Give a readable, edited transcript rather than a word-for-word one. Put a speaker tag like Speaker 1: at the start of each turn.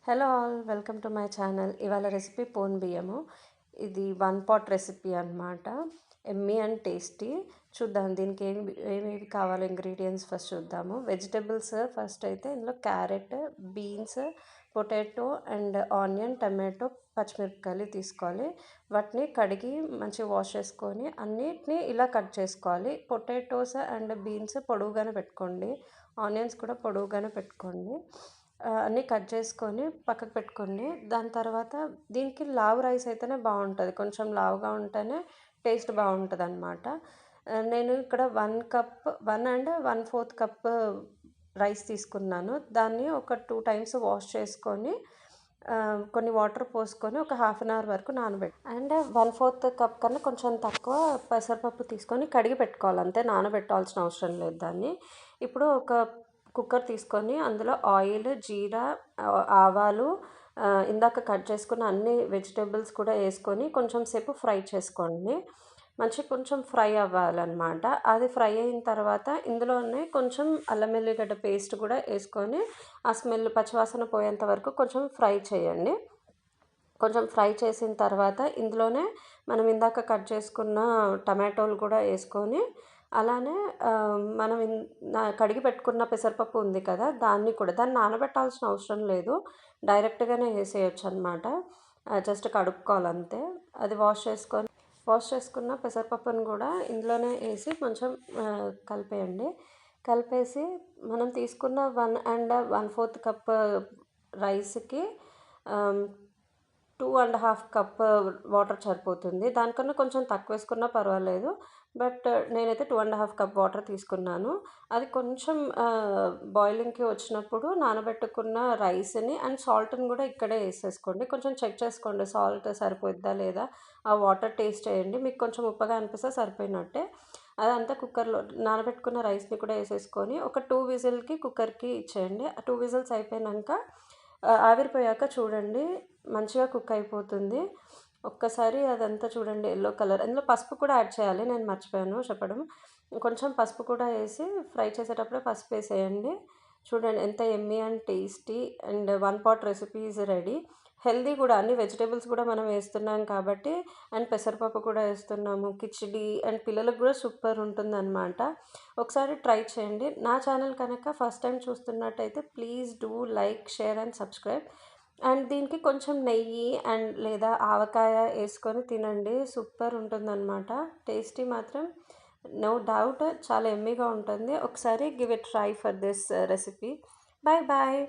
Speaker 1: Hello all, welcome to my channel. ఇవాళ recipe phone బియ్యము. ఇది 1 pot రెసిపీ అనమాట. Emmy and tasty. చూద్దాం దీనికి ఏమేమి కావాలో ఇంగ్రీడియంట్స్ ఫస్ట్ చూద్దాము. వెజిటబుల్స్ ఫస్ట్ అయితే ఇందులో carrot, beans, potato and onion, tomato, పచ్చిమిరపకాయలు తీసుకోవాలి. వాటిని కడిగి మంచిగా వాష్ చేసుకొని అన్నిటిని ఇలా కట్ చేసుకోవాలి. పొటాటోస్ అండ్ బీన్స్ పొడవుగానే పెట్టుకోండి. ఆనియన్స్ కూడా పొడవుగానే పెట్టుకోండి. అన్నీ కట్ చేసుకొని పక్కకు పెట్టుకోండి. దాని తర్వాత దీనికి లావు రైస్ అయితేనే బాగుంటుంది. కొంచెం లావుగా ఉంటేనే టేస్ట్ బాగుంటుంది అనమాట. నేను ఇక్కడ 1 అండ్ 1/4 కప్ రైస్ తీసుకున్నాను. దాన్ని ఒక 2 times వాష్ చేసుకొని కొన్ని వాటర్ పోసుకొని ఒక హాఫ్ అన్ అవర్ వరకు నానబెట్టి అండ్ 1/4 కప్ కన్నా కొంచెం తక్కువ పెసరపప్పు తీసుకొని కడిగి పెట్టుకోవాలి. అంతే, నానబెట్టాల్సిన అవసరం లేదు దాన్ని. ఇప్పుడు ఒక కుక్కర్ తీసుకొని అందులో ఆయిల్, జీరా, ఆవాలు, ఇందాక కట్ చేసుకున్న అన్ని వెజిటేబుల్స్ కూడా వేసుకొని కొంచెం సేపు ఫ్రై చేసుకోండి. కొంచెం ఫ్రై అవ్వాలన్నమాట. అది ఫ్రై అయిన తర్వాత ఇందులోనే కొంచెం అల్లం వెల్లిగడ్డ పేస్ట్ కూడా వేసుకొని ఆ స్మెల్ పచ్చివాసన పోయేంత వరకు కొంచెం ఫ్రై చేయండి. కొంచెం ఫ్రై చేసిన తర్వాత ఇందులోనే మనం ఇందాక కట్ చేసుకున్న టమాటోలు కూడా వేసుకొని అలానే మనం కడిగి పెట్టుకున్న పెసరపప్పు ఉంది కదా, దాన్ని నానబెట్టాల్సిన అవసరం లేదు. డైరెక్ట్గానే వేసేయచ్చు అనమాట. జస్ట్ కడుక్కోవాలంతే. అది వాష్ చేసుకున్న పెసరపప్పును కూడా ఇందులోనే వేసి కొంచెం కలిపేయండి. కలిపేసి మనం తీసుకున్న 1 and 1/4 కప్ రైస్కి 2.5 కప్ వాటర్ సరిపోతుంది. దానికన్నా కొంచెం తక్కువ వేసుకున్నా పర్వాలేదు. బట్ నేనైతే 2.5 కప్ వాటర్ తీసుకున్నాను. అది కొంచెం బాయిలింగ్కి వచ్చినప్పుడు నానబెట్టుకున్న రైస్ని అండ్ సాల్ట్ని కూడా ఇక్కడే వేసేసుకోండి. కొంచెం చెక్ చేసుకోండి సాల్ట్ సరిపోద్దా లేదా, ఆ వాటర్ టేస్ట్ చేయండి. మీకు కొంచెం ఉప్పగా అనిపిస్తే సరిపోయినట్టే. అదంతా కుక్కర్లో నానబెట్టుకున్న రైస్ని కూడా వేసేసుకొని ఒక 2 విజిల్కి కుక్కర్కి ఇచ్చేయండి. ఆ 2 విజిల్స్ అయిపోయాక ఆవిరిపోయాక చూడండి మంచిగా కుక్ అయిపోతుంది. ఒక్కసారి అదంతా చూడండి ఎల్లో కలర్. అందులో పసుపు కూడా యాడ్ చేయాలి, నేను మర్చిపోయాను చెప్పడం. కొంచెం పసుపు కూడా వేసి ఫ్రై చేసేటప్పుడే పసుపు వేసేయండి. చూడండి ఎంత Emmy and tasty and 1 pot recipe is ready. Healthy కూడా, అన్ని వెజిటేబుల్స్ కూడా మనం వేస్తున్నాం కాబట్టి అండ్ పెసరపప్పు కూడా వేస్తున్నాము. కిచిడి అండ్ పిల్లలకు కూడా సూపర్ ఉంటుందన్నమాట. ఒకసారి ట్రై చేయండి. నా ఛానల్ కనుక ఫస్ట్ టైం చూస్తున్నట్టయితే please do like, share and subscribe. And దీనికి కొంచెం నెయ్యి అండ్ లేదా ఆవకాయ వేసుకొని తినండి, సూపర్ ఉంటుందన్నమాట. టేస్టీ మాత్రం నో డౌట్ చాలా ఎమ్మీగా ఉంటుంది. ఒకసారి give it try for this recipe. Bye bye.